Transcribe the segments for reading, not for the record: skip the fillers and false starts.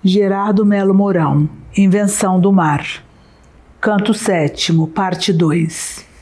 Gerardo Melo Mourão, Invenção do Mar. Canto 7º, parte 2.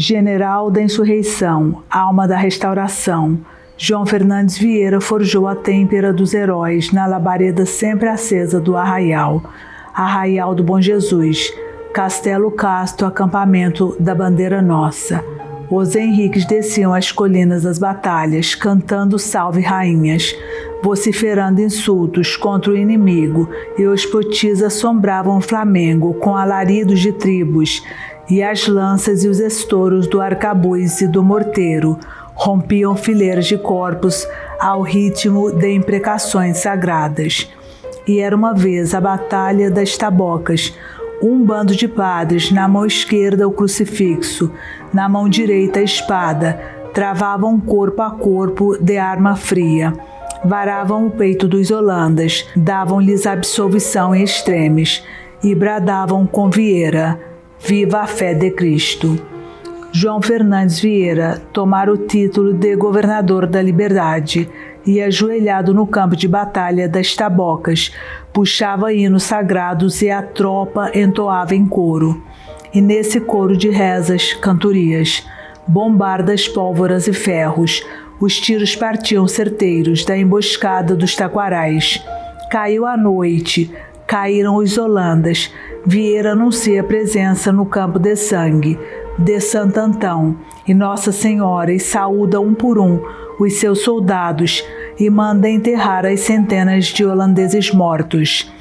General da insurreição, alma da restauração, João Fernandes Vieira forjou a têmpera dos heróis na labareda sempre acesa do Arraial, Arraial do Bom Jesus, Castelo Casto, acampamento da bandeira nossa. Os Henriques desciam as colinas das batalhas, cantando salve rainhas, vociferando insultos contra o inimigo, e os potis assombravam o Flamengo com alaridos de tribos, e as lanças e os estouros do arcabuz e do morteiro rompiam fileiras de corpos ao ritmo de imprecações sagradas. E era uma vez a batalha das tabocas, um bando de padres, na mão esquerda o crucifixo, na mão direita a espada, travavam corpo a corpo de arma fria, varavam o peito dos holandas, davam-lhes absolvição em extremes, e bradavam com Vieira: viva a fé de Cristo! João Fernandes Vieira tomara o título de governador da liberdade e, ajoelhado no campo de batalha das tabocas, puxava hinos sagrados e a tropa entoava em coro. E nesse coro de rezas, cantorias, bombardas, pólvoras e ferros, os tiros partiam certeiros da emboscada dos taquarais. Caiu a noite, caíram os holandas. Vieira anuncia presença no campo de sangue de Santo Antão e Nossa Senhora, e saúda um por um os seus soldados e manda enterrar as centenas de holandeses mortos.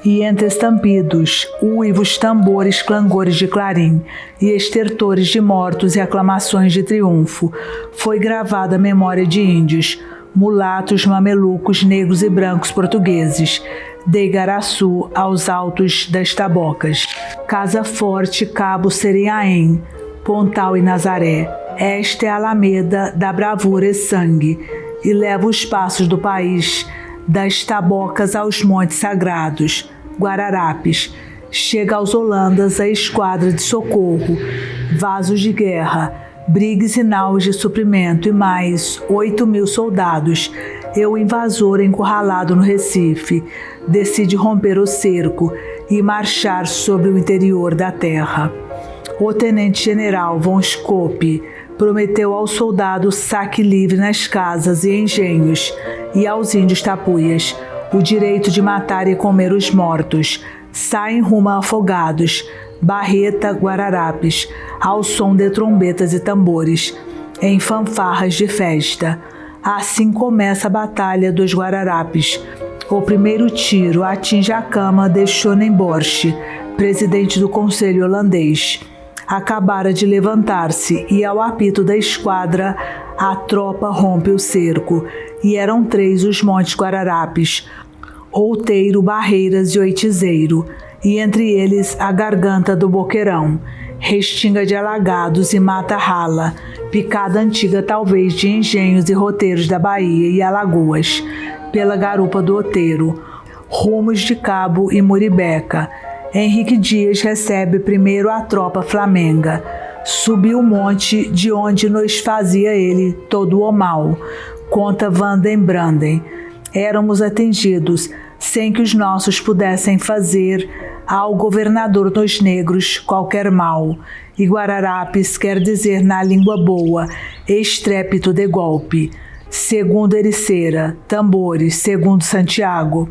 E entre estampidos, uivos, tambores, clangores de clarim e estertores de mortos e aclamações de triunfo, foi gravada a memória de índios, mulatos, mamelucos, negros e brancos portugueses, de Igaraçu aos altos das tabocas, Casa Forte, Cabo Serinhaém, Pontal e Nazaré. Esta é a alameda da bravura e sangue, e leva os passos do país, das tabocas aos montes sagrados, Guararapes. Chega aos holandas a esquadra de socorro, vasos de guerra, brigues e naus de suprimento, e mais 8.000 soldados. E o invasor, encurralado no Recife, decide romper o cerco e marchar sobre o interior da terra. O tenente-general von Scoppi prometeu ao soldado saque livre nas casas e engenhos, e aos índios tapuias o direito de matar e comer os mortos. Saem rumo a Afogados, Barreta, Guararapes, ao som de trombetas e tambores, em fanfarras de festa. Assim começa a Batalha dos Guararapes. O primeiro tiro atinge a cama de Schonenborch, presidente do Conselho holandês. Acabara de levantar-se e, ao apito da esquadra, a tropa rompe o cerco, e eram 3 os montes Guararapes: Outeiro, Barreiras e Oitizeiro, e entre eles a garganta do Boqueirão, restinga de alagados e mata rala, picada antiga talvez de engenhos e roteiros da Bahia e Alagoas, pela garupa do Outeiro, rumos de Cabo e Muribeca. Henrique Dias recebe primeiro a tropa flamenga, subiu o monte de onde nos fazia ele todo o mal, conta Van den Branden. Éramos atendidos sem que os nossos pudessem fazer ao governador dos negros qualquer mal, e Guararapes quer dizer na língua boa, estrépito de golpe. Segundo Ericeira, tambores, segundo Santiago,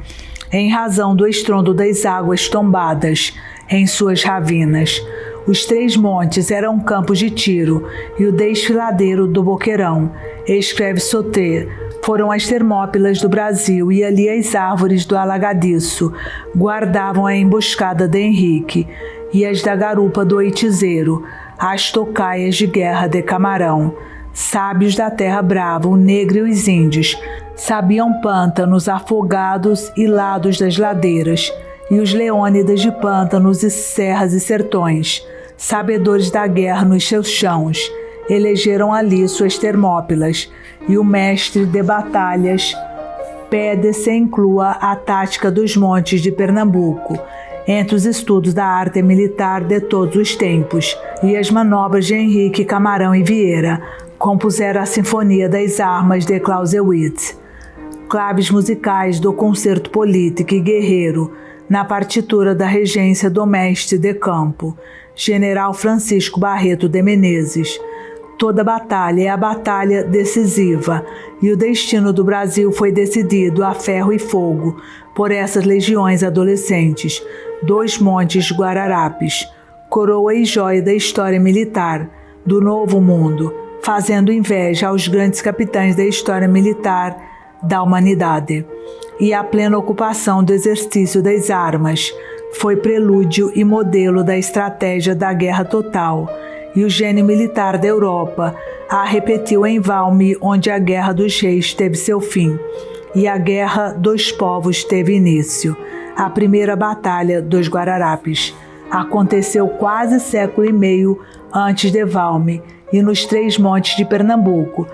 em razão do estrondo das águas tombadas em suas ravinas. Os 3 montes eram campos de tiro, e o desfiladeiro do Boqueirão, escreve Sauté, foram as Termópilas do Brasil, e ali as árvores do alagadiço guardavam a emboscada de Henrique, e as da garupa do Oitizeiro, as tocaias de guerra de Camarão. Sábios da terra brava, o negro e os índios, sabiam pântanos afogados e lados das ladeiras, e os leônidas de pântanos e serras e sertões, sabedores da guerra nos seus chãos, elegeram ali suas Termópilas, e o mestre de batalhas pede se inclua a tática dos montes de Pernambuco, entre os estudos da arte militar de todos os tempos, e as manobras de Henrique, Camarão e Vieira compuseram a Sinfonia das Armas de Clausewitz. Claves musicais do concerto político e guerreiro na partitura da regência do mestre de campo, General Francisco Barreto de Menezes. Toda batalha é a batalha decisiva, e o destino do Brasil foi decidido a ferro e fogo por essas legiões adolescentes, 2 montes Guararapes, coroa e joia da história militar do Novo Mundo, fazendo inveja aos grandes capitães da história militar da humanidade. E a plena ocupação do exercício das armas foi prelúdio e modelo da estratégia da guerra total, e o gênio militar da Europa a repetiu em Valmy, onde a Guerra dos Reis teve seu fim, e a Guerra dos Povos teve início. A primeira batalha dos Guararapes aconteceu quase século e meio antes de Valmy, e nos 3 montes de Pernambuco,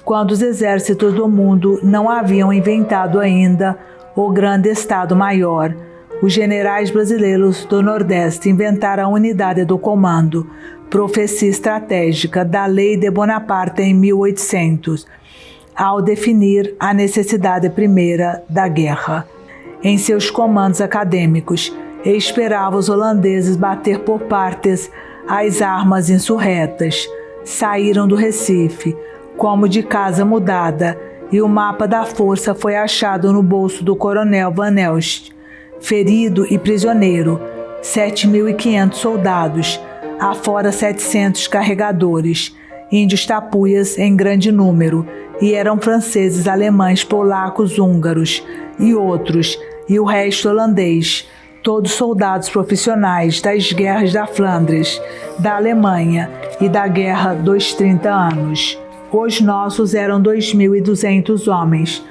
quando os exércitos do mundo não haviam inventado ainda o grande Estado-Maior. Os generais brasileiros do Nordeste inventaram a unidade do comando, profecia estratégica da Lei de Bonaparte em 1800, ao definir a necessidade primeira da guerra. Em seus comandos acadêmicos, esperava os holandeses bater por partes as armas insurretas. Saíram do Recife, como de casa mudada, e o mapa da força foi achado no bolso do coronel Van Elst. Ferido e prisioneiro, 7.500 soldados, afora 700 carregadores, índios tapuias em grande número, e eram franceses, alemães, polacos, húngaros e outros, e o resto holandês, todos soldados profissionais das guerras da Flandres, da Alemanha e da Guerra dos 30 Anos. Os nossos eram 2.200 homens,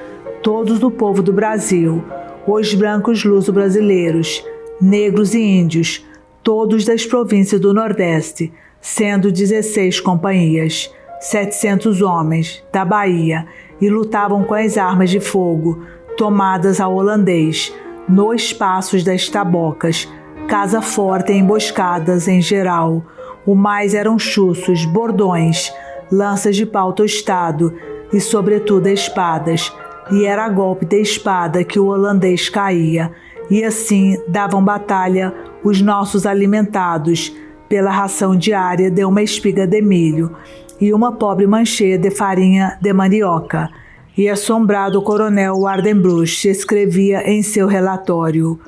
todos do povo do Brasil, os brancos luso-brasileiros, negros e índios, todos das províncias do Nordeste, sendo 16 companhias, 700 homens, da Bahia, e lutavam com as armas de fogo, tomadas ao holandês, nos espaços das tabocas, casa forte e emboscadas em geral. O mais eram chuços, bordões, lanças de pau tostado e, sobretudo, espadas, e era a golpe de espada que o holandês caía, e assim davam batalha os nossos alimentados pela ração diária de uma espiga de milho e uma pobre mancheia de farinha de mandioca. E assombrado o coronel Wardenbruch escrevia em seu relatório: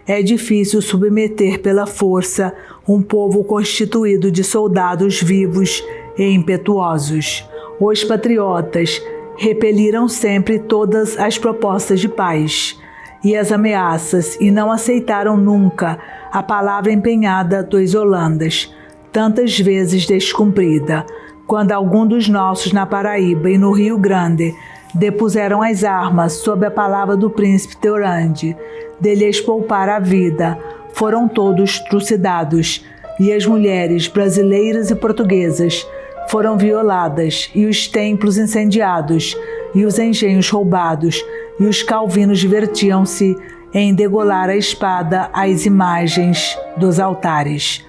é difícil submeter pela força um povo constituído de soldados vivos e impetuosos. Os patriotas repeliram sempre todas as propostas de paz e as ameaças, e não aceitaram nunca a palavra empenhada dos holandas, tantas vezes descumprida. Quando algum dos nossos na Paraíba e no Rio Grande depuseram as armas sob a palavra do príncipe Teorande de lhes poupar a vida, foram todos trucidados, e as mulheres brasileiras e portuguesas foram violadas, e os templos incendiados, e os engenhos roubados, e os calvinos divertiam-se em degolar a espada às imagens dos altares.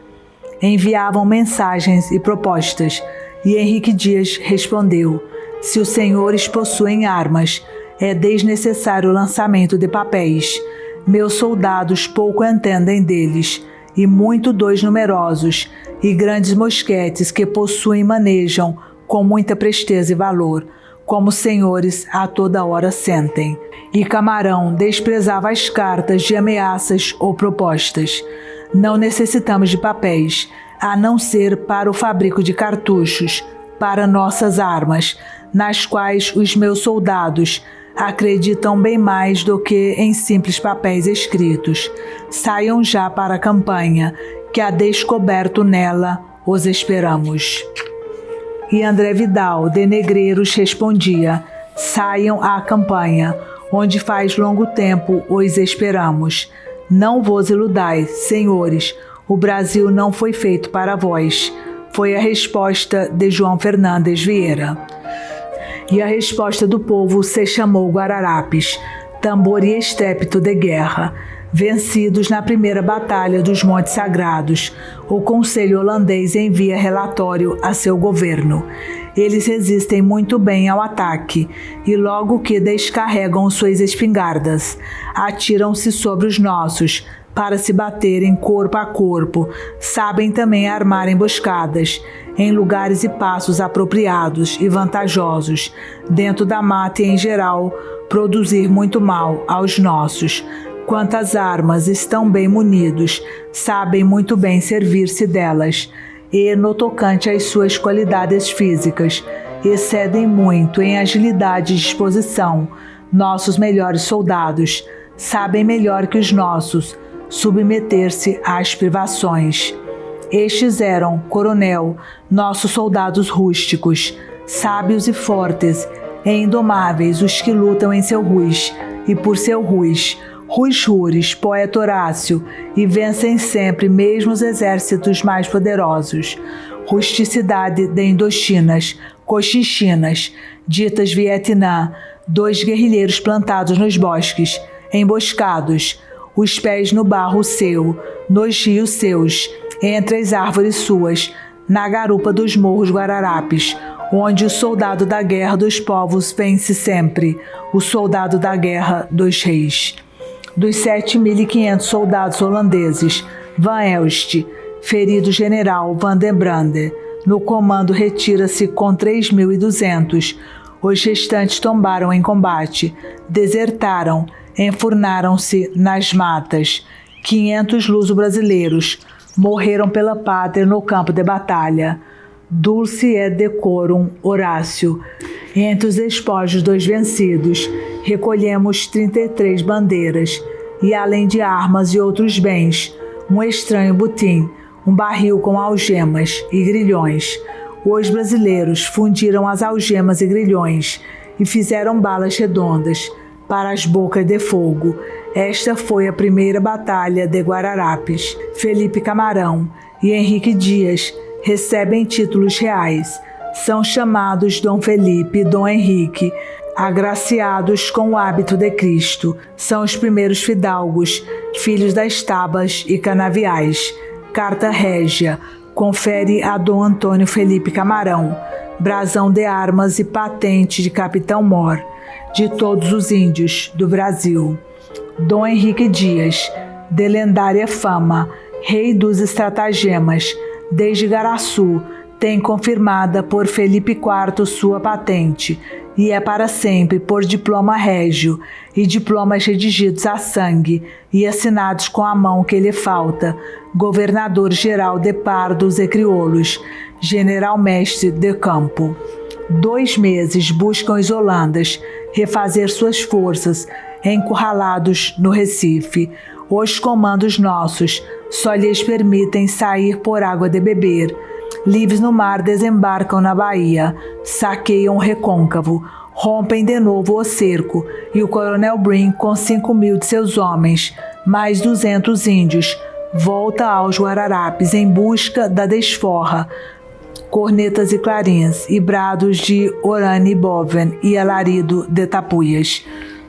Enviavam mensagens e propostas, e Henrique Dias respondeu: se os senhores possuem armas, é desnecessário o lançamento de papéis. Meus soldados pouco entendem deles, e muito dois numerosos, e grandes mosquetes que possuem e manejam com muita presteza e valor, como senhores a toda hora sentem. E Camarão desprezava as cartas de ameaças ou propostas. Não necessitamos de papéis, a não ser para o fabrico de cartuchos, para nossas armas, nas quais os meus soldados acreditam bem mais do que em simples papéis escritos. Saiam já para a campanha, que a descoberto nela os esperamos. E André Vidal, de Negreiros, respondia: saiam à campanha, onde faz longo tempo os esperamos. Não vos iludais, senhores, o Brasil não foi feito para vós. Foi a resposta de João Fernandes Vieira. E a resposta do povo se chamou Guararapes, tambor e estrépito de guerra. Vencidos na primeira batalha dos Montes Sagrados, o Conselho Holandês envia relatório a seu governo. Eles resistem muito bem ao ataque e logo que descarregam suas espingardas, atiram-se sobre os nossos para se baterem corpo a corpo. Sabem também armar emboscadas em lugares e passos apropriados e vantajosos, dentro da mata e em geral, produzir muito mal aos nossos. Quantas armas estão bem munidos, sabem muito bem servir-se delas, e, no tocante às suas qualidades físicas, excedem muito em agilidade e disposição. Nossos melhores soldados sabem melhor que os nossos submeter-se às privações. Estes eram, coronel, nossos soldados rústicos, sábios e fortes, e indomáveis os que lutam em seu rus, e por seu rus, Rus Rures, poeta Horácio, e vencem sempre mesmo os exércitos mais poderosos. Rusticidade de Indochinas, Cochinchinas, ditas Vietnã, dois guerrilheiros plantados nos bosques, emboscados, os pés no barro seu, nos rios seus, entre as árvores suas, na garupa dos morros Guararapes, onde o soldado da guerra dos povos vence sempre, o soldado da guerra dos reis. Dos 7.500 soldados holandeses, Van Elst, ferido general Van den Brande, no comando retira-se com 3.200. Os restantes tombaram em combate, desertaram, enfurnaram-se nas matas. 500 luso-brasileiros morreram pela pátria no campo de batalha. Dulce et decorum, Horácio. Entre os despojos dos vencidos, recolhemos 33 bandeiras, e além de armas e outros bens, um estranho butim, um barril com algemas e grilhões. Os brasileiros fundiram as algemas e grilhões e fizeram balas redondas para as bocas de fogo. Esta foi a primeira batalha de Guararapes. Felipe Camarão e Henrique Dias recebem títulos reais. São chamados Dom Felipe e Dom Henrique, agraciados com o hábito de Cristo. São os primeiros fidalgos, filhos das Tabas e Canaviais. Carta Régia confere a Dom Antônio Felipe Camarão, brasão de armas e patente de Capitão-Mor, de todos os índios do Brasil. Dom Henrique Dias, de lendária fama, rei dos estratagemas, desde Garaçu, tem confirmada por Felipe IV sua patente, e é para sempre por diploma régio e diplomas redigidos a sangue e assinados com a mão que lhe falta, governador-geral de pardos e crioulos, general-mestre de campo. 2 meses buscam os holandas refazer suas forças, encurralados no Recife. Os comandos nossos só lhes permitem sair por água de beber. Livres no mar, desembarcam na Bahia, saqueiam o Recôncavo, rompem de novo o cerco, e o coronel Brim, com 5.000 de seus homens, mais 200 índios, volta aos Guararapes em busca da desforra. Cornetas e clarins, e brados de Orane e Boven e alarido de tapuias.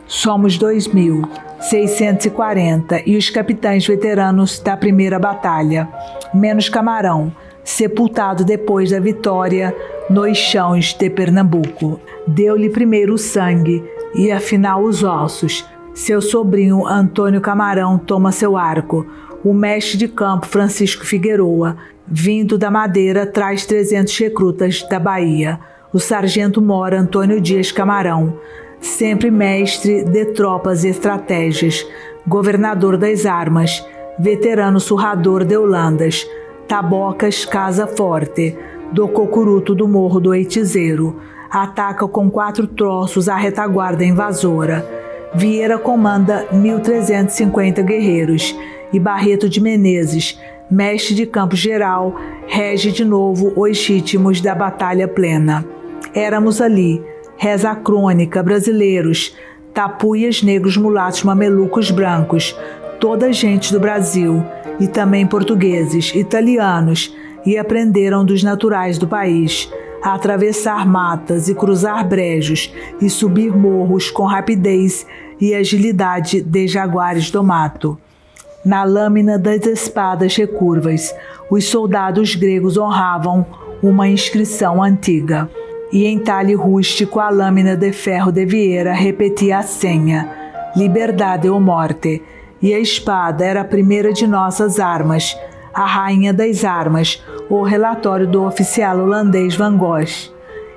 Somos 2.640 e os capitães veteranos da primeira batalha, menos Camarão, sepultado depois da vitória nos chãos de Pernambuco. Deu-lhe primeiro o sangue e afinal os ossos, Seu sobrinho Antônio Camarão toma seu arco. O mestre de campo Francisco Figueroa, vindo da Madeira, traz 300 recrutas da Bahia. O sargento-mor Antônio Dias Camarão, sempre mestre de tropas e estratégias, governador das armas, veterano surrador de Holandas, Tabocas Casa Forte, do Cocuruto do Morro do Eitizeiro, ataca com 4 troços a retaguarda invasora. Vieira comanda 1.350 guerreiros e Barreto de Menezes, mestre de campo geral, rege de novo os ritmos da batalha plena. Éramos ali, reza a crônica, brasileiros, tapuias, negros, mulatos, mamelucos, brancos, toda gente do Brasil, e também portugueses, italianos, e aprenderam dos naturais do país a atravessar matas e cruzar brejos e subir morros com rapidez e agilidade de jaguares do mato. Na lâmina das espadas recurvas, os soldados gregos honravam uma inscrição antiga, e em talhe rústico a lâmina de ferro de Vieira repetia a senha: liberdade ou morte, e a espada era a primeira de nossas armas, a rainha das armas, o relatório do oficial holandês Van Gogh.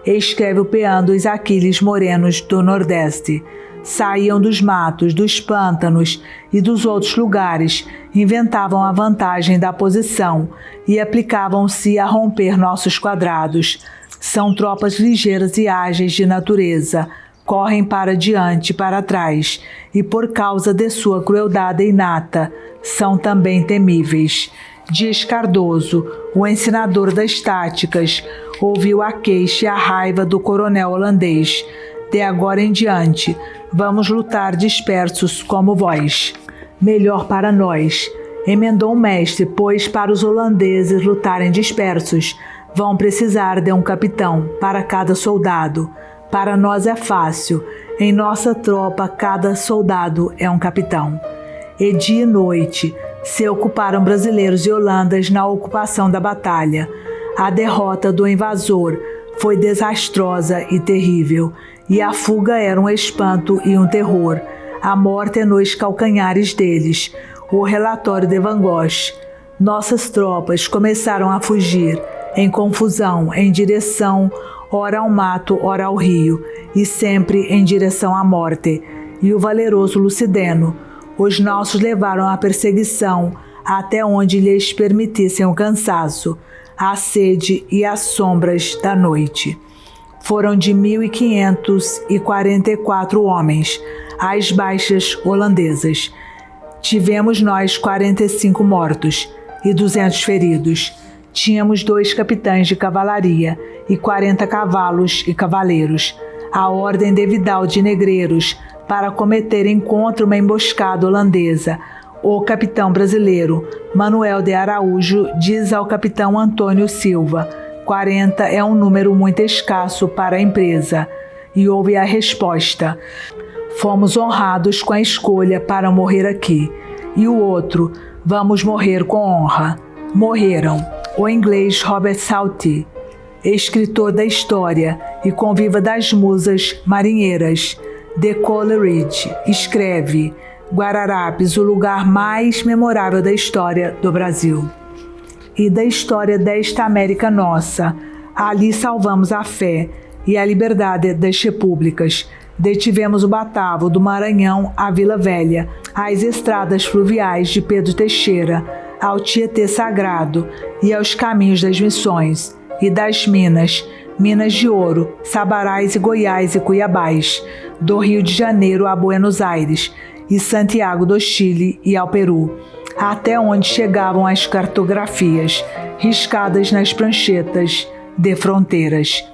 Escreve o peão dos Aquiles morenos do Nordeste. Saíam dos matos, dos pântanos e dos outros lugares, inventavam a vantagem da posição e aplicavam-se a romper nossos quadrados. São tropas ligeiras e ágeis de natureza, correm para diante e para trás, e por causa de sua crueldade inata, são também temíveis. Dias Cardoso, o ensinador das táticas, ouviu a queixa e a raiva do coronel holandês. De agora em diante, vamos lutar dispersos como vós. Melhor para nós, emendou o mestre, pois para os holandeses lutarem dispersos, vão precisar de um capitão para cada soldado. Para nós é fácil, em nossa tropa cada soldado é um capitão. E dia e noite se ocuparam brasileiros e holandas na ocupação da batalha. A derrota do invasor foi desastrosa e terrível, e a fuga era um espanto e um terror. A morte é nos calcanhares deles. O relatório de Van Gogh. Nossas tropas começaram a fugir, em confusão, em direção, ora ao mato, ora ao rio, e sempre em direção à morte. E o valeroso Lucideno, os nossos levaram a perseguição até onde lhes permitissem o cansaço, a sede e as sombras da noite. Foram de 1.544 homens, as baixas holandesas. Tivemos nós 45 mortos e 200 feridos. Tínhamos 2 capitães de cavalaria e 40 cavalos e cavaleiros. A ordem de Vidal de Negreiros para cometerem contra uma emboscada holandesa. O capitão brasileiro, Manuel de Araújo, diz ao capitão Antônio Silva: 40 é um número muito escasso para a empresa. E houve a resposta: fomos honrados com a escolha para morrer aqui. E o outro: vamos morrer com honra. Morreram. O inglês Robert Southey, escritor da história e conviva das musas marinheiras, de Coleridge, escreve: Guararapes, o lugar mais memorável da história do Brasil e da história desta América nossa. Ali salvamos a fé e a liberdade das repúblicas. Detivemos o Batavo do Maranhão à Vila Velha, às estradas fluviais de Pedro Teixeira, ao Tietê Sagrado e aos caminhos das missões e das minas, Minas de Ouro, Sabarais e Goiás e Cuiabás, do Rio de Janeiro a Buenos Aires e Santiago do Chile e ao Peru, até onde chegavam as cartografias, riscadas nas pranchetas de fronteiras,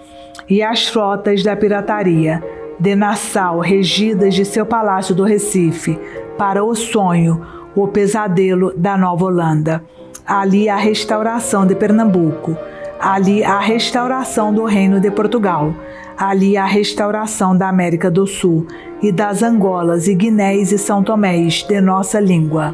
e as frotas da pirataria, de Nassau, regidas de seu palácio do Recife, para o sonho, o pesadelo da Nova Holanda. Ali a restauração de Pernambuco, ali a restauração do Reino de Portugal, ali a restauração da América do Sul e das Angolas e Guinés e São Tomés de nossa língua.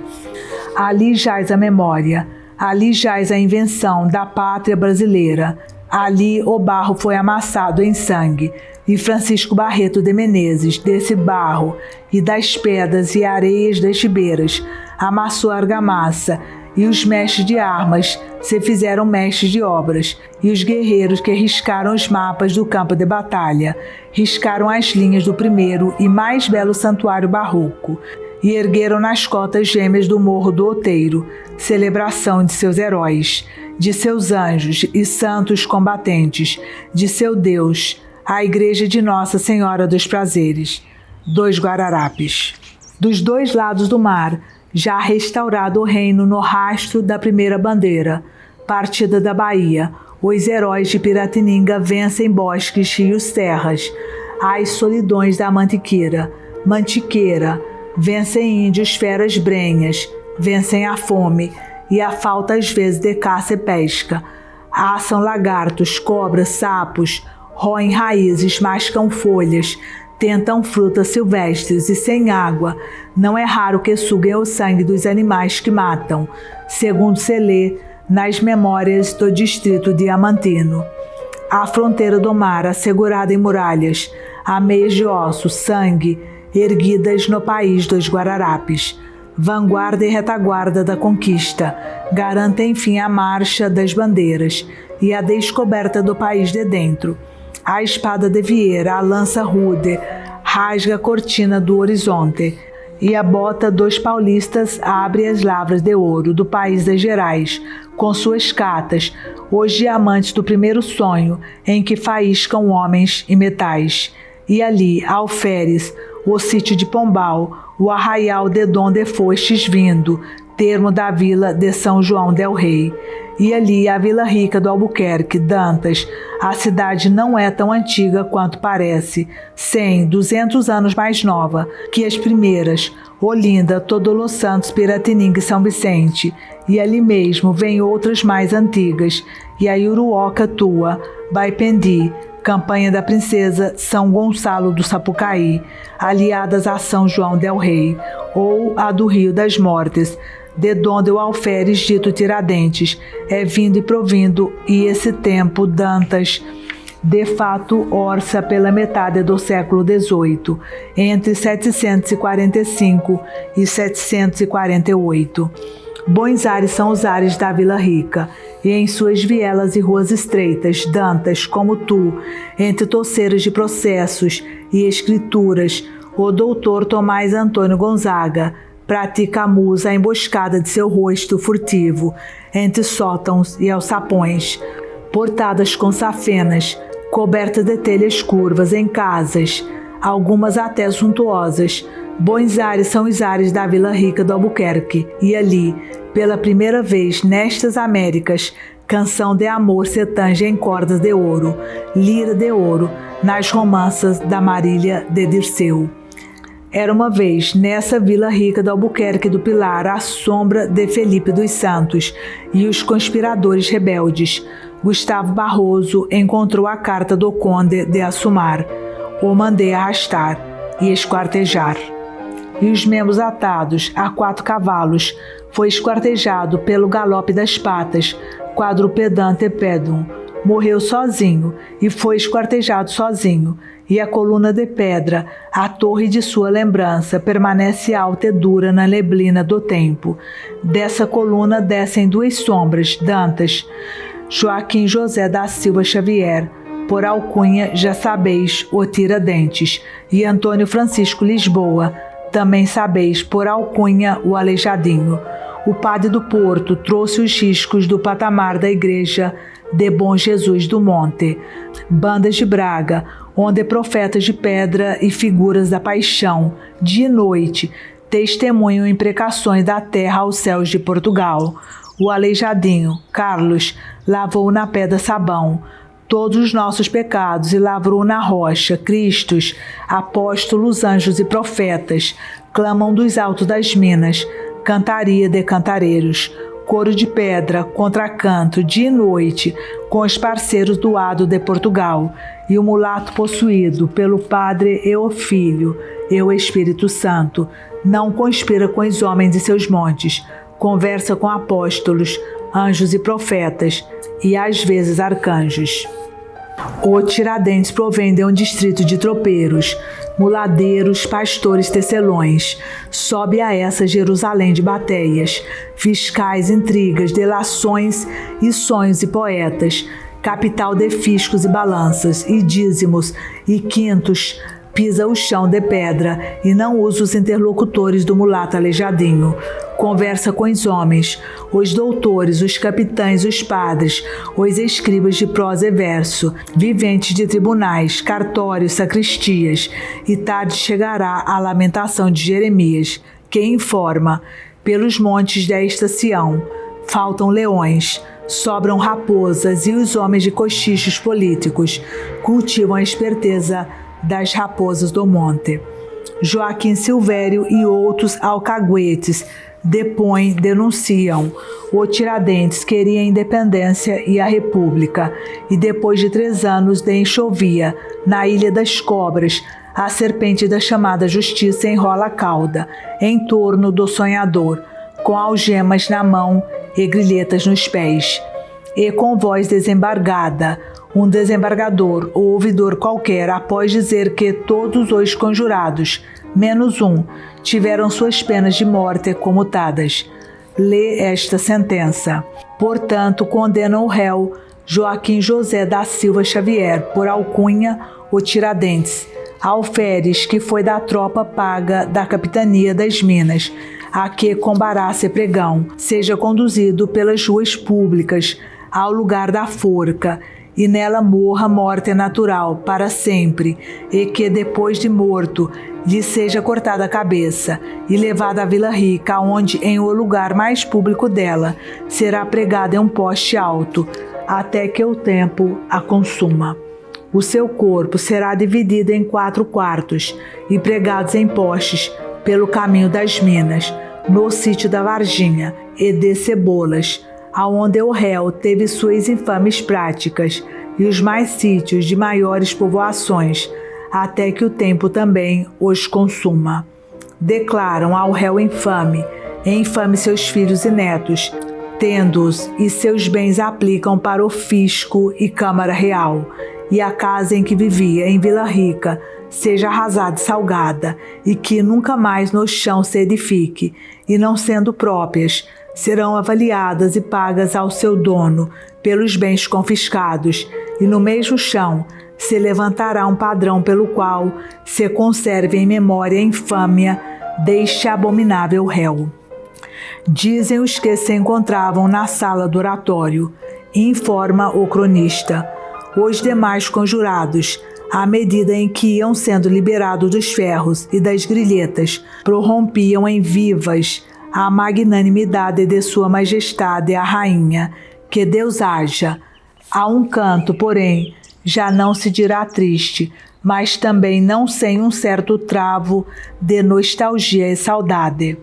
Ali jaz a memória, ali jaz a invenção da pátria brasileira, Ali o barro foi amassado em sangue, e Francisco Barreto de Menezes, desse barro e das pedras e areias das ribeiras, amassou a argamassa, e os mestres de armas se fizeram mestres de obras, e os guerreiros que riscaram os mapas do campo de batalha, riscaram as linhas do primeiro e mais belo santuário barroco, e ergueram nas cotas gêmeas do Morro do Outeiro, celebração de seus heróis, de seus anjos e santos combatentes, de seu Deus, a Igreja de Nossa Senhora dos Prazeres. 2 Guararapes. Dos dois lados do mar, já restaurado o reino no rastro da primeira bandeira, partida da Bahia, os heróis de Piratininga vencem bosques, rios, terras, as solidões da Mantiqueira, vencem índios, feras brenhas, vencem a fome e a falta às vezes de caça e pesca, assam lagartos, cobras, sapos, roem raízes, mascam folhas, tentam frutas silvestres e sem água, não é raro que suguem o sangue dos animais que matam, segundo se lê nas memórias do distrito diamantino. A fronteira do mar assegurada em muralhas, a meias de ossos, sangue, erguidas no país dos Guararapes. Vanguarda e retaguarda da conquista, garante enfim a marcha das bandeiras e a descoberta do país de dentro. A espada de Vieira, a lança rude, rasga a cortina do horizonte, e a bota dos paulistas abre as lavras de ouro do país das Gerais, com suas catas, os diamantes do primeiro sonho, em que faíscam homens e metais. E ali, alferes, o sítio de Pombal, o arraial de donde fostes vindo, termo da vila de São João del Rei. E ali a Vila Rica do Albuquerque, Dantas. A cidade não é tão antiga quanto parece, 100, 200 anos mais nova que as primeiras, Olinda, Todos Santos, Piratininga e São Vicente. E ali mesmo vêm outras mais antigas, e a Iuruoca tua, Baipendi, Campanha da Princesa, São Gonçalo do Sapucaí, aliadas a São João del Rei, ou a do Rio das Mortes, de donde o alferes dito Tiradentes é vindo e provindo, e esse tempo Dantas de fato orça pela metade do século XVIII, entre 745 e 748. Bons ares são os ares da Vila Rica, e em suas vielas e ruas estreitas, Dantas, como tu, entre toceiros de processos e escrituras, o doutor Tomás Antônio Gonzaga pratica a musa a emboscada de seu rosto furtivo, entre sótãos e alçapões, portadas com safenas, cobertas de telhas curvas em casas, algumas até suntuosas. Bons ares são os ares da Vila Rica do Albuquerque, e ali, pela primeira vez nestas Américas, canção de amor se tange em cordas de ouro, lira de ouro, nas romanças da Marília de Dirceu. Era uma vez, nessa Vila Rica do Albuquerque do Pilar, a sombra de Felipe dos Santos e os conspiradores rebeldes. Gustavo Barroso encontrou a carta do conde de Assumar. O mandei arrastar e esquartejar. E os membros atados a 4 cavalos, foi esquartejado pelo galope das patas, quadrupedante pedum. Morreu sozinho e foi esquartejado sozinho, e a coluna de pedra, a torre de sua lembrança, permanece alta e dura na neblina do tempo. Dessa coluna descem 2 sombras, Dantas, Joaquim José da Silva Xavier, por alcunha já sabeis, o Tiradentes, e Antônio Francisco Lisboa, também sabeis, por alcunha, o Aleijadinho. O padre do Porto trouxe os riscos do patamar da igreja de Bom Jesus do Monte, bandas de Braga, onde profetas de pedra e figuras da paixão, dia e noite, testemunham imprecações da terra aos céus de Portugal. O Aleijadinho, Carlos, lavou na pedra sabão todos os nossos pecados e lavrou na rocha. Cristos, apóstolos, anjos e profetas, clamam dos altos das minas, cantaria de cantareiros, coro de pedra, contracanto, dia e noite, com os parceiros do Ado de Portugal, e o mulato possuído pelo Padre e o Filho e o Espírito Santo, não conspira com os homens de seus montes, conversa com apóstolos, anjos e profetas, e às vezes arcanjos. O Tiradentes provém de um distrito de tropeiros, muladeiros, pastores tecelões. Sobe a essa Jerusalém de bateias, fiscais, intrigas, delações e sonhos e poetas, capital de fiscos e balanças, e dízimos e quintos. Pisa o chão de pedra e não usa os interlocutores do mulato aleijadinho. Conversa com os homens, os doutores, os capitães, os padres, os escribas de prosa e verso, viventes de tribunais, cartórios, sacristias, e tarde chegará a lamentação de Jeremias, que informa: pelos montes desta Sião faltam leões, sobram raposas, e os homens de cochichos políticos cultivam a esperteza das raposas do monte. Joaquim Silvério e outros alcaguetes depõem, denunciam. O Tiradentes queria a independência e a república, e depois de 3 anos de enxovia, na Ilha das Cobras, a serpente da chamada justiça enrola a cauda em torno do sonhador, com algemas na mão e grilhetas nos pés. E com voz desembargada, um desembargador ou ouvidor qualquer, após dizer que todos os conjurados, menos um, tiveram suas penas de morte comutadas, lê esta sentença: portanto, condenam o réu Joaquim José da Silva Xavier, por alcunha o Tiradentes, alferes, que foi da tropa paga da capitania das Minas, a que com baraça e pregão seja conduzido pelas ruas públicas ao lugar da forca, e nela morra morte natural para sempre, e que depois de morto lhe seja cortada a cabeça e levada à Vila Rica, onde em o lugar mais público dela será pregada em um poste alto, até que o tempo a consuma. O seu corpo será dividido em 4 quartos e pregados em postes pelo caminho das Minas, no sítio da Varginha e de Cebolas, aonde o réu teve suas infames práticas, e os mais sítios de maiores povoações, até que o tempo também os consuma. Declaram ao réu infame, e infame seus filhos e netos, tendo-os e seus bens aplicam para o fisco e câmara real, e a casa em que vivia, em Vila Rica, seja arrasada e salgada, e que nunca mais no chão se edifique, e não sendo próprias, serão avaliadas e pagas ao seu dono pelos bens confiscados, e no mesmo chão se levantará um padrão pelo qual se conserve em memória a infâmia deste abominável réu. Dizem os que se encontravam na sala do oratório, informa o cronista. Os demais conjurados, à medida em que iam sendo liberados dos ferros e das grilhetas, prorrompiam em vivas a magnanimidade de sua majestade a rainha, que Deus haja. A um canto, porém, já não se dirá triste, mas também não sem um certo travo de nostalgia e saudade.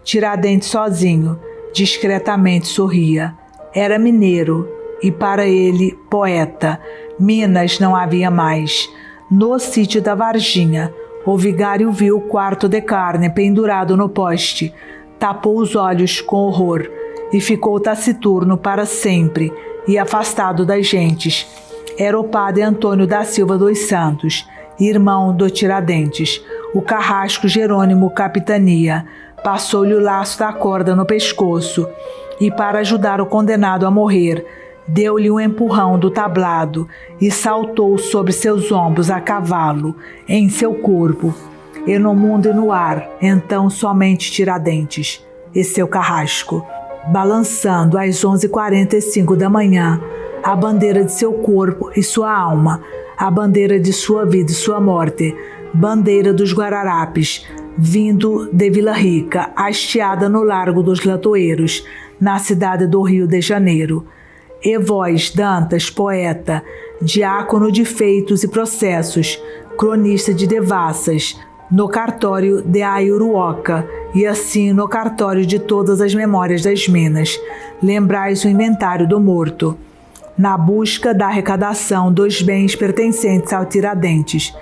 Tiradentes sozinho, discretamente sorria. Era mineiro, e para ele, poeta. Minas não havia mais. No sítio da Varginha, o vigário viu o quarto de carne pendurado no poste, tapou os olhos com horror e ficou taciturno para sempre e afastado das gentes. Era o padre Antônio da Silva dos Santos, irmão do Tiradentes. O carrasco Jerônimo Capitania passou-lhe o laço da corda no pescoço e, para ajudar o condenado a morrer, deu-lhe um empurrão do tablado e saltou sobre seus ombros a cavalo, em seu corpo, e no mundo e no ar, então somente Tiradentes e seu carrasco, balançando às 11h45 da manhã a bandeira de seu corpo e sua alma, a bandeira de sua vida e sua morte, bandeira dos Guararapes, vindo de Vila Rica, hasteada no Largo dos Latoeiros, na cidade do Rio de Janeiro. E vós, Dantas, poeta, diácono de feitos e processos, cronista de devassas, no cartório de Aiuruoca, e assim no cartório de todas as memórias das Minas, lembrais o inventário do morto, na busca da arrecadação dos bens pertencentes ao Tiradentes.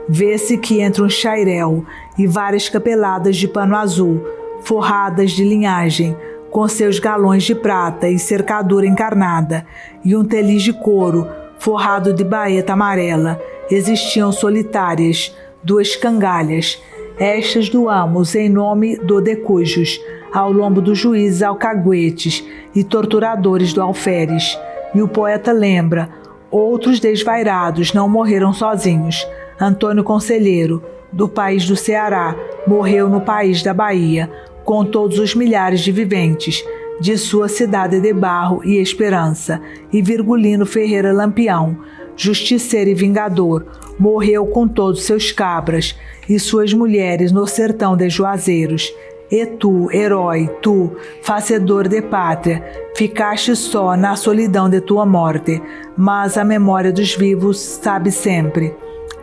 Vê-se que entre um chairel e várias capeladas de pano azul, forradas de linhagem, com seus galões de prata e cercadura encarnada, e um teliz de couro forrado de baeta amarela, existiam solitárias 2 cangalhas, estas doamos em nome do decujos, ao lombo dos juízes alcaguetes e torturadores do alferes. E o poeta lembra, outros desvairados não morreram sozinhos. Antônio Conselheiro, do país do Ceará, morreu no país da Bahia, com todos os milhares de viventes de sua cidade de barro e esperança. E Virgulino Ferreira Lampião, justiceiro e vingador, morreu com todos seus cabras e suas mulheres no sertão de Juazeiros. E tu, herói, tu, fazedor de pátria, ficaste só na solidão de tua morte, mas a memória dos vivos sabe sempre.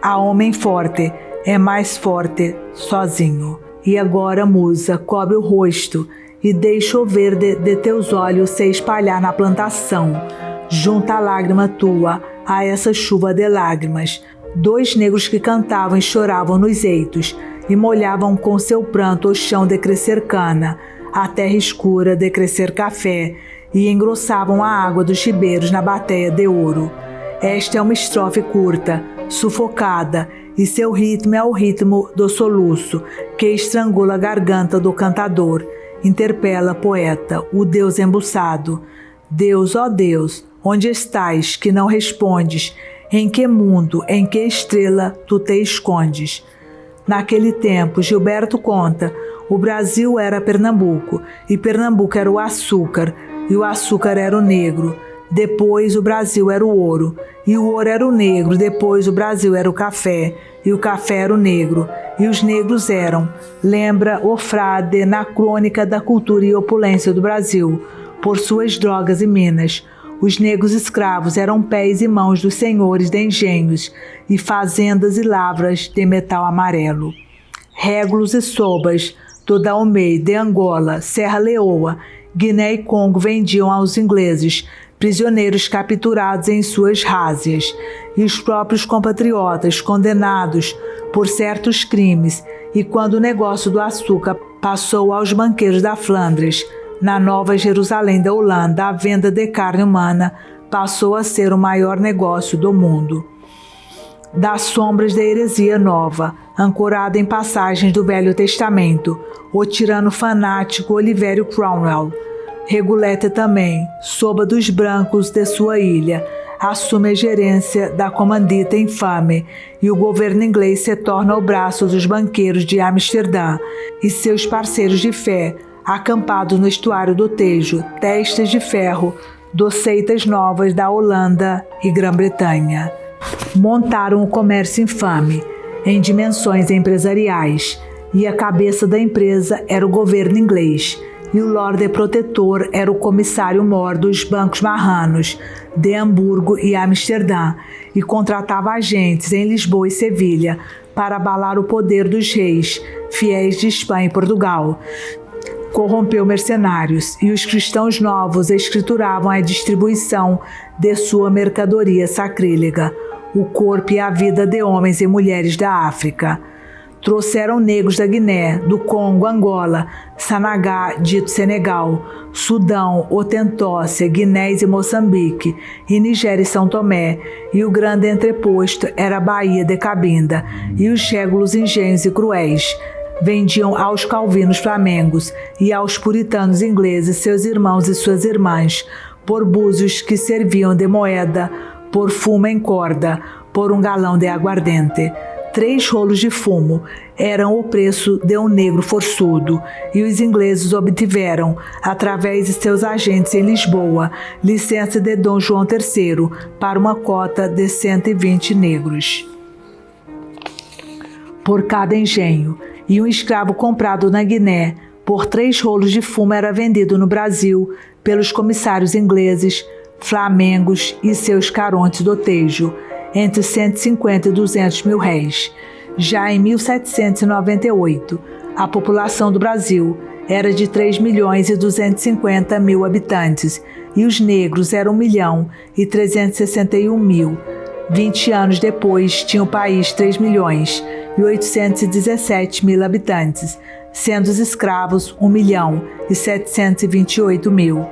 A homem forte é mais forte sozinho. E agora, musa, cobre o rosto e deixa o verde de teus olhos se espalhar na plantação. Junta a lágrima tua a essa chuva de lágrimas. 2 negros que cantavam e choravam nos eitos e molhavam com seu pranto o chão de crescer cana, a terra escura de crescer café, e engrossavam a água dos ribeiros na bateia de ouro. Esta é uma estrofe curta, sufocada, e seu ritmo é o ritmo do soluço, que estrangula a garganta do cantador. Interpela, poeta, o Deus embuçado. Deus, ó Deus, onde estás, que não respondes? Em que mundo, em que estrela tu te escondes? Naquele tempo, Gilberto conta, o Brasil era Pernambuco, e Pernambuco era o açúcar, e o açúcar era o negro. Depois o Brasil era o ouro, e o ouro era o negro. Depois o Brasil era o café, e o café era o negro, e os negros eram. Lembra o frade na crônica da cultura e opulência do Brasil, por suas drogas e minas. Os negros escravos eram pés e mãos dos senhores de engenhos e fazendas e lavras de metal amarelo. Régulos e sobas do Daomei, de Angola, Serra Leoa, Guiné e Congo vendiam aos ingleses prisioneiros capturados em suas rázias, e os próprios compatriotas condenados por certos crimes. E quando o negócio do açúcar passou aos banqueiros da Flandres, na Nova Jerusalém da Holanda, a venda de carne humana passou a ser o maior negócio do mundo. Das sombras da heresia nova, ancorada em passagens do Velho Testamento, o tirano fanático Olivério Cromwell, Regulete também, soba dos brancos de sua ilha, assume a gerência da comandita infame, e o governo inglês se torna o braço dos banqueiros de Amsterdã e seus parceiros de fé, acampados no estuário do Tejo, testas de ferro, doceitas novas da Holanda e Grã-Bretanha. Montaram o comércio infame, em dimensões empresariais, e a cabeça da empresa era o governo inglês, e o Lorde Protetor era o comissário-mor dos bancos marranos de Hamburgo e Amsterdã, e contratava agentes em Lisboa e Sevilha para abalar o poder dos reis, fiéis de Espanha e Portugal. Corrompeu mercenários, e os cristãos novos escrituravam a distribuição de sua mercadoria sacrílega, o corpo e a vida de homens e mulheres da África. Trouxeram negros da Guiné, do Congo, Angola, Sanagá, dito Senegal, Sudão, Otentócia, Guinés e Moçambique, e Nigéria e São Tomé, e o grande entreposto era a Baía de Cabinda, e os régulos engenhos e cruéis. Vendiam aos calvinos flamengos e aos puritanos ingleses seus irmãos e suas irmãs, por búzios que serviam de moeda, por fumo em corda, por um galão de aguardente. 3 rolos de fumo eram o preço de um negro forçudo, e os ingleses obtiveram, através de seus agentes em Lisboa, licença de Dom João III para uma cota de 120 negros por cada engenho, e um escravo comprado na Guiné por 3 rolos de fumo era vendido no Brasil pelos comissários ingleses, flamengos e seus carontes do Tejo, entre 150 e 200 mil réis. Já em 1798, a população do Brasil era de 3.250.000 habitantes, e os negros eram 1.361.000. 20 anos depois, tinha o país 3.817.000 habitantes, sendo os escravos 1.728.000.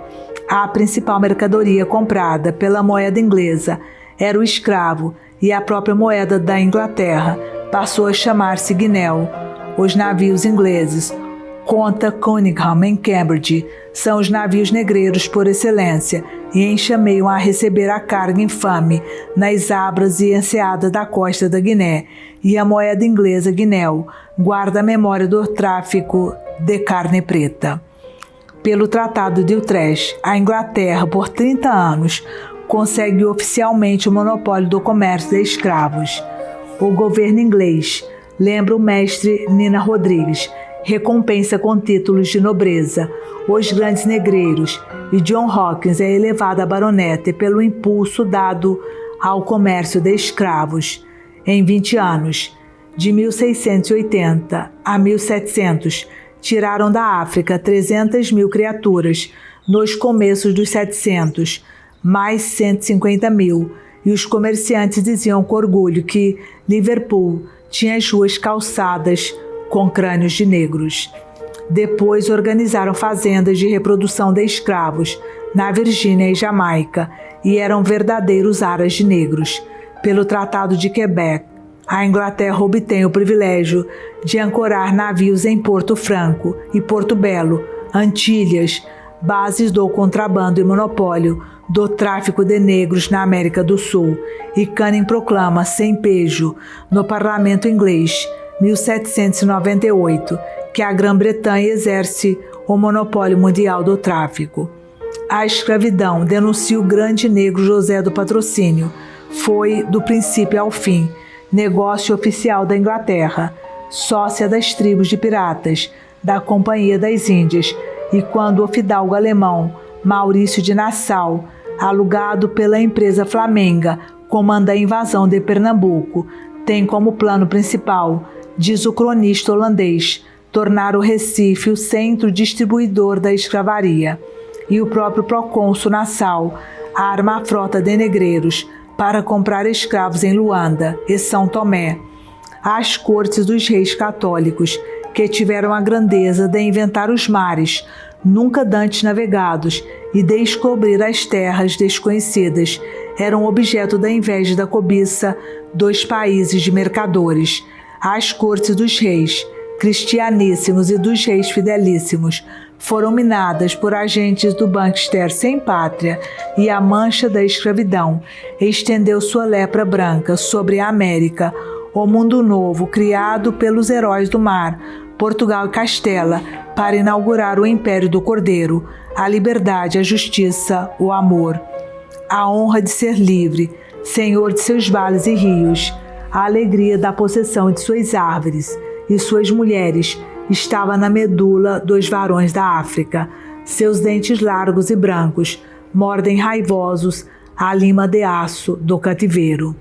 A principal mercadoria comprada pela moeda inglesa era o escravo, e a própria moeda da Inglaterra passou a chamar-se guinéu. Os navios ingleses, conta Cunningham em Cambridge, são os navios negreiros por excelência e enxameiam a receber a carga infame nas abras e enseadas da costa da Guiné, e a moeda inglesa guinéu guarda a memória do tráfico de carne preta. Pelo Tratado de Utrecht, a Inglaterra, por 30 anos, consegue oficialmente o monopólio do comércio de escravos. O governo inglês, lembra o mestre Nina Rodrigues, recompensa com títulos de nobreza os grandes negreiros, e John Hawkins é elevado a baronete pelo impulso dado ao comércio de escravos. Em 20 anos, de 1680 a 1700, tiraram da África 300.000 criaturas, nos começos dos 700, mais 150.000, e os comerciantes diziam com orgulho que Liverpool tinha as ruas calçadas com crânios de negros. Depois organizaram fazendas de reprodução de escravos na Virgínia e Jamaica, e eram verdadeiros aras de negros. Pelo Tratado de Quebec, a Inglaterra obtém o privilégio de ancorar navios em Porto Franco e Porto Belo, Antilhas, bases do contrabando e monopólio do tráfico de negros na América do Sul, e Canning proclama sem pejo no parlamento inglês, 1798, que a Grã-Bretanha exerce o monopólio mundial do tráfico. A escravidão, denuncia o grande negro José do Patrocínio, foi, do princípio ao fim, negócio oficial da Inglaterra, sócia das tribos de piratas, da Companhia das Índias, e quando o fidalgo alemão Maurício de Nassau, alugado pela empresa Flamenga, comanda a invasão de Pernambuco, tem como plano principal, diz o cronista holandês, tornar o Recife o centro distribuidor da escravaria. E o próprio procônsul Nassau arma a frota de negreiros para comprar escravos em Luanda e São Tomé. As cortes dos reis católicos, que tiveram a grandeza de inventar os mares, nunca dantes navegados, e descobrir as terras desconhecidas, eram objeto da inveja e da cobiça dos países de mercadores. As cortes dos reis cristianíssimos e dos reis fidelíssimos foram minadas por agentes do bankster sem pátria, e a mancha da escravidão estendeu sua lepra branca sobre a América, o mundo novo criado pelos heróis do mar, Portugal e Castela, para inaugurar o império do Cordeiro, a liberdade, a justiça, o amor, a honra de ser livre, senhor de seus vales e rios, a alegria da possessão de suas árvores e suas mulheres estava na medula dos varões da África. Seus dentes largos e brancos mordem raivosos a lima de aço do cativeiro.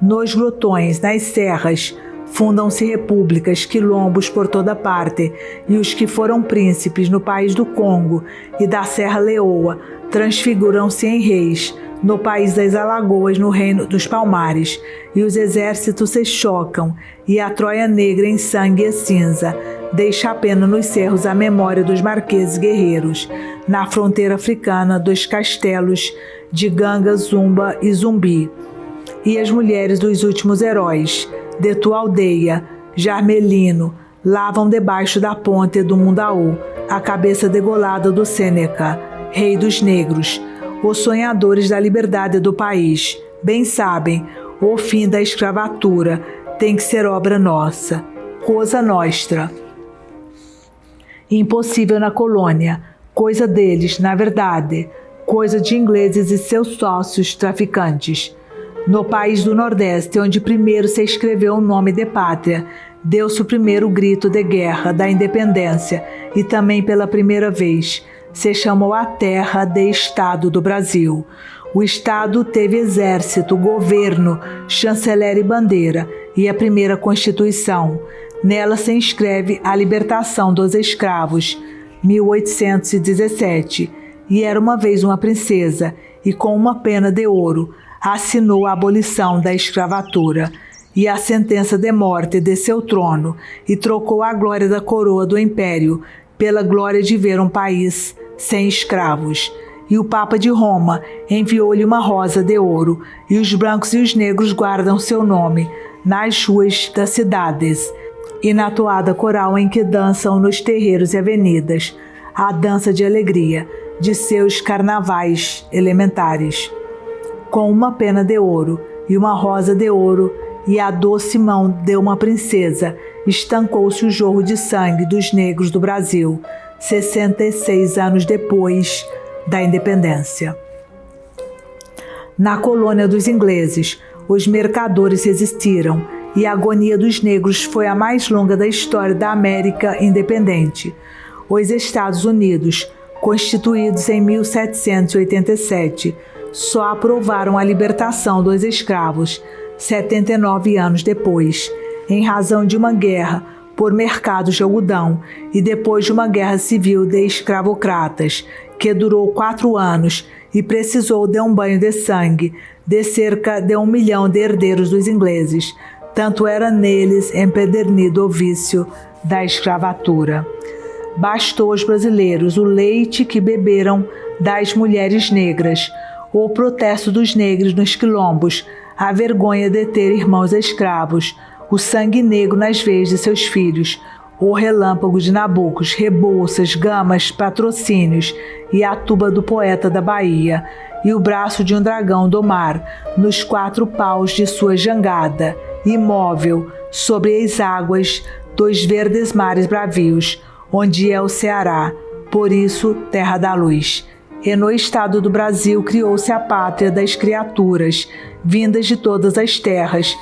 Nos grotões, nas serras, fundam-se repúblicas, quilombos por toda parte, e os que foram príncipes no país do Congo e da Serra Leoa transfiguram-se em reis no país das Alagoas, no reino dos Palmares, e os exércitos se chocam, e a Troia negra em sangue e cinza deixa apenas nos cerros a memória dos marqueses guerreiros, na fronteira africana dos castelos de Ganga, Zumba e Zumbi. E as mulheres dos últimos heróis, de tua aldeia, Jarmelino, lavam debaixo da ponte do Mundaú a cabeça degolada do Sêneca, rei dos negros. Os sonhadores da liberdade do país bem sabem, o fim da escravatura tem que ser obra nossa, cosa nostra. Impossível na colônia, coisa deles, na verdade, coisa de ingleses e seus sócios traficantes. No país do Nordeste, onde primeiro se escreveu o nome de pátria, deu-se o primeiro grito de guerra da independência, e também pela primeira vez se chamou a terra de Estado do Brasil. O Estado teve exército, governo, chanceler e bandeira, e a primeira Constituição. Nela se inscreve a libertação dos escravos, 1817, e era uma vez uma princesa, e com uma pena de ouro assinou a abolição da escravatura. e a sentença de morte de seu trono, e trocou a glória da coroa do império pela glória de ver um país sem escravos. E o Papa de Roma enviou-lhe uma rosa de ouro, e os brancos e os negros guardam seu nome nas ruas das cidades, e na toada coral em que dançam nos terreiros e avenidas, a dança de alegria de seus carnavais elementares. Com uma pena de ouro e uma rosa de ouro e a doce mão de uma princesa, estancou-se o jorro de sangue dos negros do Brasil, 66 anos depois da independência. Na colônia dos ingleses, os mercadores resistiram e a agonia dos negros foi a mais longa da história da América independente. Os Estados Unidos, constituídos em 1787, só aprovaram a libertação dos escravos 79 anos depois, em razão de uma guerra por mercados de algodão e depois de uma guerra civil de escravocratas, que durou 4 anos e precisou de um banho de sangue de cerca de 1 milhão de herdeiros dos ingleses. Tanto era neles empedernido o vício da escravatura. Bastou aos brasileiros o leite que beberam das mulheres negras, o protesto dos negros nos quilombos, a vergonha de ter irmãos escravos, o sangue negro nas veias de seus filhos, o relâmpago de Nabucos, Rebouças, Gamas, Patrocínios e a tuba do poeta da Bahia, e o braço de um dragão do mar nos 4 paus de sua jangada, imóvel sobre as águas dos verdes mares bravios, onde é o Ceará, por isso terra da luz. E no estado do Brasil criou-se a pátria das criaturas, vindas de todas as terras,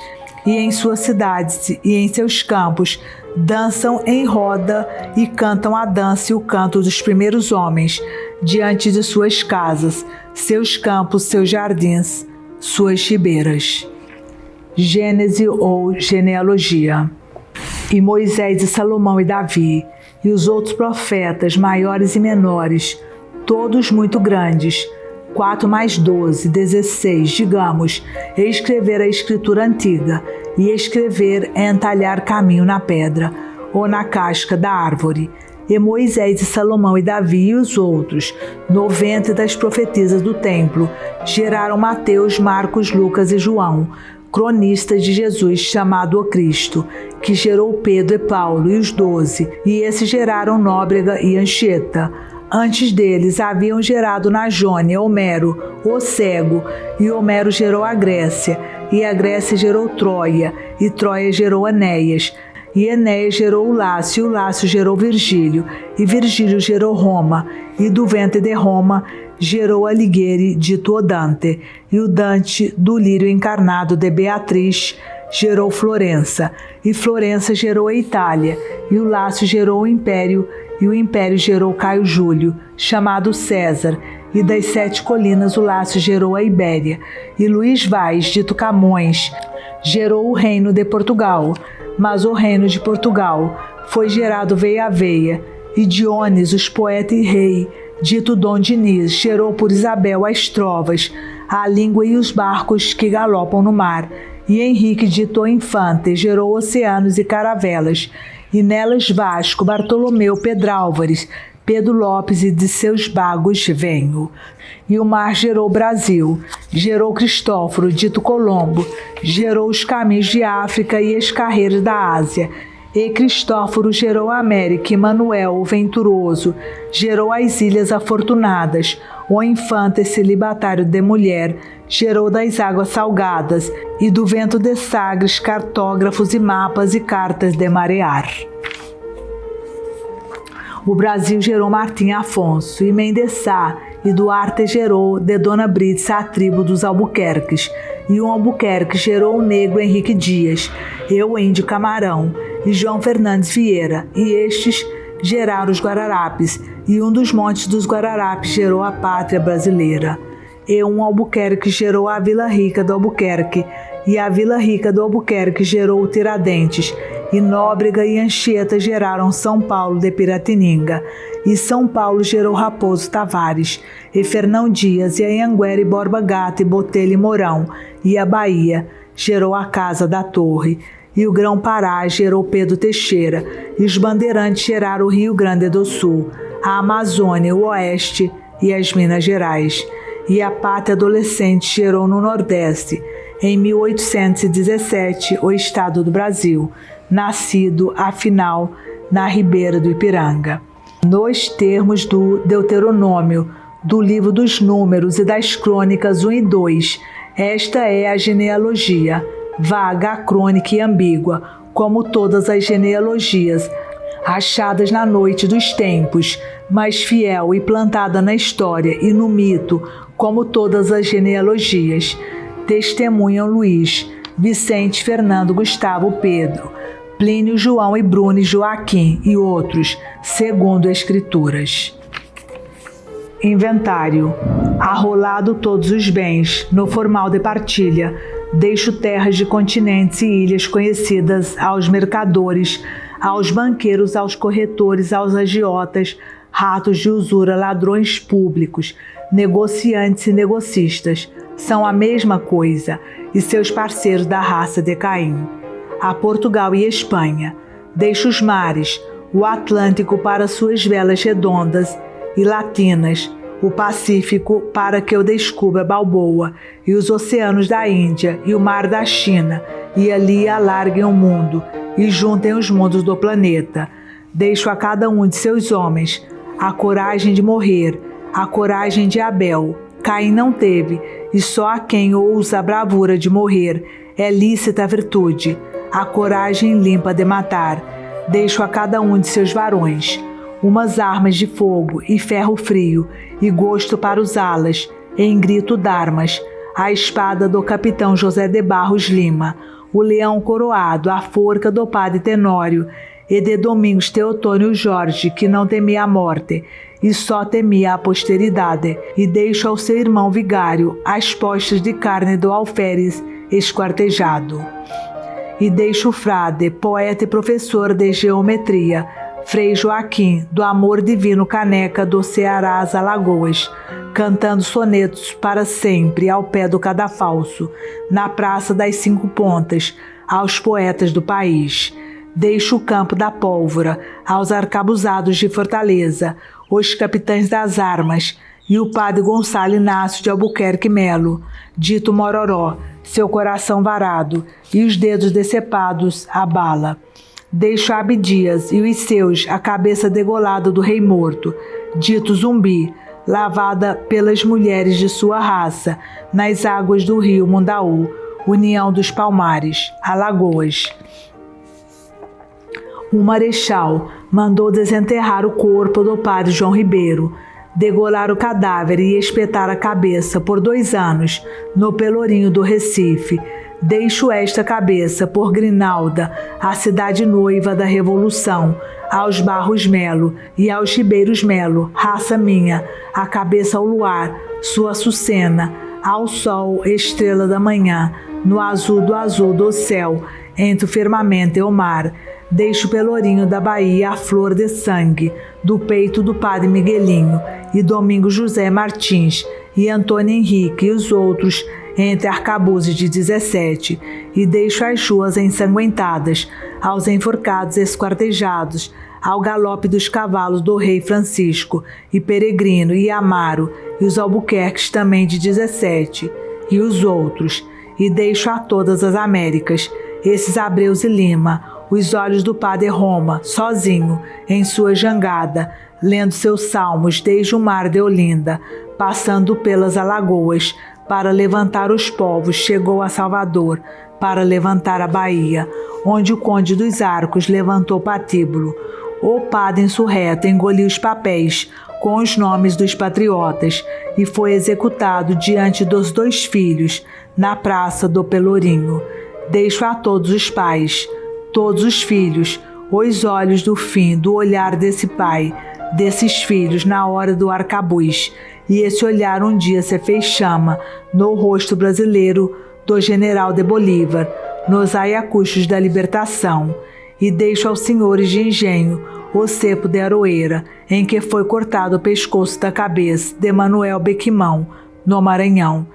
e em suas cidades e em seus campos dançam em roda e cantam a dança e o canto dos primeiros homens, diante de suas casas, seus campos, seus jardins, suas ribeiras. Gênese ou genealogia. E Moisés e Salomão e Davi, e os outros profetas, maiores e menores, todos muito grandes, 4 mais 12, 16, digamos, escrever a escritura antiga, e escrever é entalhar caminho na pedra, ou na casca da árvore. E Moisés e Salomão e Davi e os outros, 90 das profetisas do templo, geraram Mateus, Marcos, Lucas e João, cronistas de Jesus, chamado o Cristo, que gerou Pedro e Paulo e os 12, e esses geraram Nóbrega e Anchieta. Antes deles haviam gerado na Jônia Homero, o cego, e Homero gerou a Grécia, e a Grécia gerou Troia, e Troia gerou Enéas, e Enéas gerou o Lácio, e o Lácio gerou Virgílio, e Virgílio gerou Roma, e do ventre de Roma gerou Alighieri, dito o Dante, e o Dante, do lírio encarnado de Beatriz, gerou Florença, e Florença gerou a Itália, e o Lácio gerou o Império, e o Império gerou Caio Júlio, chamado César, e das 7 colinas o Lácio gerou a Ibéria, e Luís Vaz, dito Camões, gerou o reino de Portugal, mas o reino de Portugal foi gerado veia a veia, e Dionis, poeta e rei, dito Dom Diniz, gerou por Isabel as trovas, a língua e os barcos que galopam no mar, e Henrique, dito Infante, gerou oceanos e caravelas, e nelas Vasco, Bartolomeu, Pedrálvares, Pedro Lopes e de seus bagos venho. E o mar gerou Brasil, gerou Cristóforo, dito Colombo, gerou os caminhos de África e as carreiras da Ásia, e Cristóforo gerou a América, e Manuel, o venturoso, gerou as ilhas afortunadas, o infante celibatário de mulher, gerou das águas salgadas, e do vento de Sagres, cartógrafos e mapas e cartas de marear. O Brasil gerou Martim Afonso, e Mendesá, e Duarte gerou de Dona Brits a tribo dos Albuquerques, e um Albuquerque gerou o negro Henrique Dias, e o índio Camarão, e João Fernandes Vieira, e estes geraram os Guararapes, e um dos montes dos Guararapes gerou a pátria brasileira. E um Albuquerque gerou a Vila Rica do Albuquerque, e a Vila Rica do Albuquerque gerou o Tiradentes, e Nóbrega e Anchieta geraram São Paulo de Piratininga, e São Paulo gerou Raposo Tavares, e Fernão Dias, e Anhanguera e Borba Gata, e Botelho e Mourão, e a Bahia gerou a Casa da Torre, e o Grão-Pará gerou Pedro Teixeira, e os bandeirantes geraram o Rio Grande do Sul, a Amazônia, o Oeste e as Minas Gerais, e a Pátria Adolescente gerou no Nordeste, em 1817, o Estado do Brasil, nascido, afinal, na Ribeira do Ipiranga. Nos termos do Deuteronômio, do Livro dos Números e das Crônicas 1 e 2, esta é a genealogia, vaga, acrônica e ambígua, como todas as genealogias, achadas na noite dos tempos, mas fiel e plantada na história e no mito, como todas as genealogias. Testemunham Luís, Vicente, Fernando, Gustavo, Pedro, Plínio, João e Bruno e Joaquim e outros, segundo Escrituras. Inventário. Arrolado todos os bens, no formal de partilha, deixo terras de continentes e ilhas conhecidas aos mercadores, aos banqueiros, aos corretores, aos agiotas, ratos de usura, ladrões públicos, negociantes e negocistas, são a mesma coisa, e seus parceiros da raça de Caim. A Portugal e Espanha, deixo os mares, o Atlântico para suas velas redondas e latinas, o Pacífico para que eu descubra Balboa, e os oceanos da Índia e o mar da China, e ali alarguem o mundo, e juntem os mundos do planeta. Deixo a cada um de seus homens a coragem de morrer, a coragem de Abel. Caim não teve, e só a quem ousa a bravura de morrer é lícita a virtude, a coragem limpa de matar. Deixo a cada um de seus varões umas armas de fogo e ferro frio, e gosto para usá-las, em grito d'armas, a espada do capitão José de Barros Lima, o leão coroado, a forca do padre Tenório, e de Domingos Teotônio Jorge, que não temia a morte, e só temia a posteridade, e deixo ao seu irmão vigário as postas de carne do alferes esquartejado. E deixo o frade, poeta e professor de geometria, Frei Joaquim, do amor divino Caneca do Ceará às Alagoas, cantando sonetos para sempre ao pé do cadafalso, na Praça das Cinco Pontas, aos poetas do país. Deixo o campo da pólvora aos arcabuzados de Fortaleza, os capitães das armas, e o padre Gonçalo Inácio de Albuquerque Melo, dito Mororó, seu coração varado, e os dedos decepados à bala. Deixo Abdias e os seus a cabeça degolada do rei morto, dito Zumbi, lavada pelas mulheres de sua raça, nas águas do rio Mundaú, União dos Palmares, Alagoas. O marechal mandou desenterrar o corpo do padre João Ribeiro, degolar o cadáver e espetar a cabeça por 2 anos no Pelourinho do Recife. Deixo esta cabeça por Grinalda, a cidade noiva da Revolução, aos Barros Melo e aos Ribeiros Melo, raça minha, a cabeça ao luar, sua açucena, ao sol, estrela da manhã, no azul do céu, entre o firmamento e o mar. Deixo o Pelourinho da Bahia a flor de sangue, do peito do padre Miguelinho, e Domingos José Martins, e Antônio Henrique e os outros, entre arcabuzes de 17, e deixo as ruas ensanguentadas, aos enforcados esquartejados, ao galope dos cavalos do rei Francisco, e Peregrino, e Amaro, e os Albuquerques também de 17, e os outros, e deixo a todas as Américas, esses Abreus e Lima, os olhos do padre Roma, sozinho, em sua jangada, lendo seus salmos desde o mar de Olinda, passando pelas Alagoas, para levantar os povos, chegou a Salvador, para levantar a Bahia, onde o Conde dos Arcos levantou patíbulo. O padre insurreto engoliu os papéis com os nomes dos patriotas e foi executado diante dos 2 filhos, na praça do Pelourinho. Deixo a todos os pais, todos os filhos, os olhos do fim do olhar desse pai, desses filhos na hora do arcabuz, e esse olhar um dia se fez chama no rosto brasileiro do general de Bolívar, nos Ayacuchos da libertação, e deixo aos senhores de engenho o cepo de Aroeira, em que foi cortado o pescoço da cabeça de Manuel Bequimão, no Maranhão.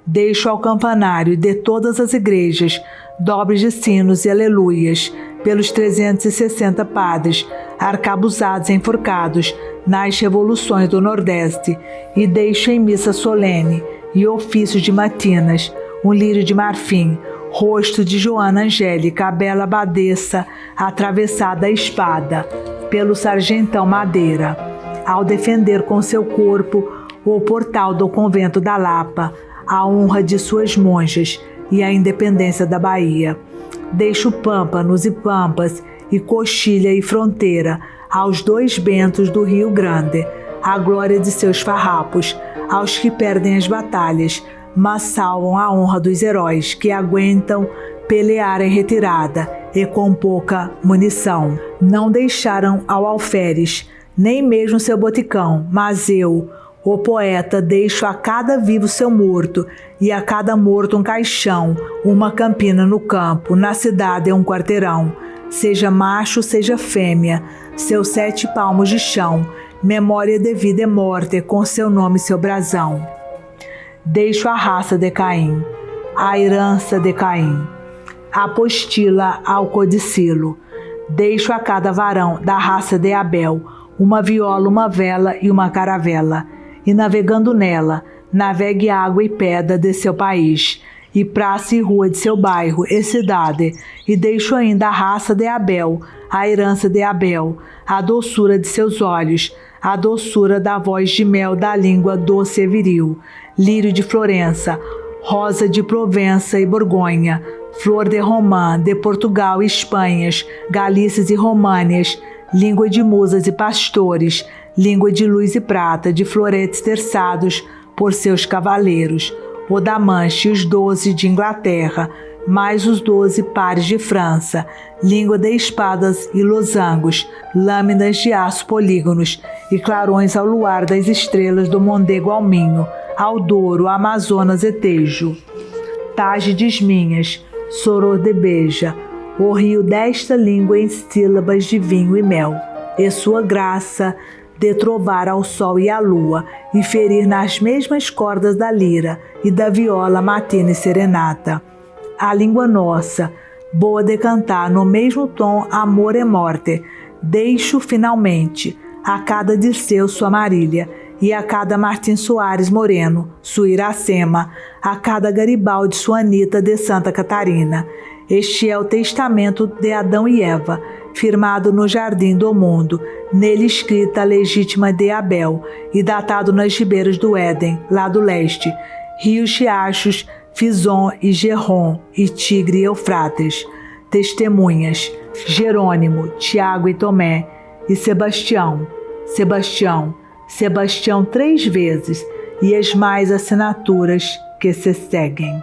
Deixo ao campanário de todas as igrejas dobres de sinos e aleluias, pelos 360 padres, arcabuzados e enforcados nas revoluções do Nordeste, e deixo em missa solene e ofício de matinas, um lírio de marfim, rosto de Joana Angélica, a bela abadesa, atravessada a espada pelo sargentão Madeira, ao defender com seu corpo o portal do convento da Lapa, a honra de suas monjas e a independência da Bahia. Deixo pâmpanos e pampas e coxilha e fronteira aos 2 bentos do Rio Grande, a glória de seus farrapos, aos que perdem as batalhas, mas salvam a honra dos heróis que aguentam pelear em retirada e com pouca munição. Não deixaram ao alferes, nem mesmo seu boticão, mas eu, o poeta, deixo a cada vivo seu morto, e a cada morto um caixão, uma campina no campo, na cidade um quarteirão. Seja macho, seja fêmea, seus 7 palmos de chão, memória de vida e morte, com seu nome e seu brasão. Deixo a raça de Caim, a herança de Caim, a apostila ao codicilo. Deixo a cada varão da raça de Abel, uma viola, uma vela e uma caravela, e navegando nela, navegue água e pedra de seu país, e praça e rua de seu bairro e cidade, e deixo ainda a raça de Abel, a herança de Abel, a doçura de seus olhos, a doçura da voz de mel da língua doce e viril, lírio de Florença, rosa de Provença e Borgonha, flor de Romã, de Portugal e Espanhas, Galícias e Românias, língua de musas e pastores, língua de luz e prata, de floretes terçados por seus cavaleiros, o da Mancha e os 12 de Inglaterra, mais os 12 pares de França, língua de espadas e losangos, lâminas de aço polígonos e clarões ao luar das estrelas do Mondego ao Minho, ao Douro, Amazonas e Tejo. Tage de Esminhas, Soror de Beja, o rio desta língua em sílabas de vinho e mel, e sua graça de trovar ao sol e à lua, e ferir nas mesmas cordas da lira e da viola matina e serenata. A língua nossa, boa de cantar no mesmo tom amor e morte, deixo finalmente a cada Dirceu sua Marília, e a cada Martim Soares Moreno, sua Iracema, a cada Garibaldi sua Anita de Santa Catarina. Este é o testamento de Adão e Eva, firmado no jardim do mundo, nele escrita a legítima de Abel, e datado nas ribeiras do Éden, lá do leste, rios, riachos, Fison e Gerron, e Tigre e Eufrates. Testemunhas, Jerônimo, Tiago e Tomé, e Sebastião, 3 vezes, e as mais assinaturas que se seguem.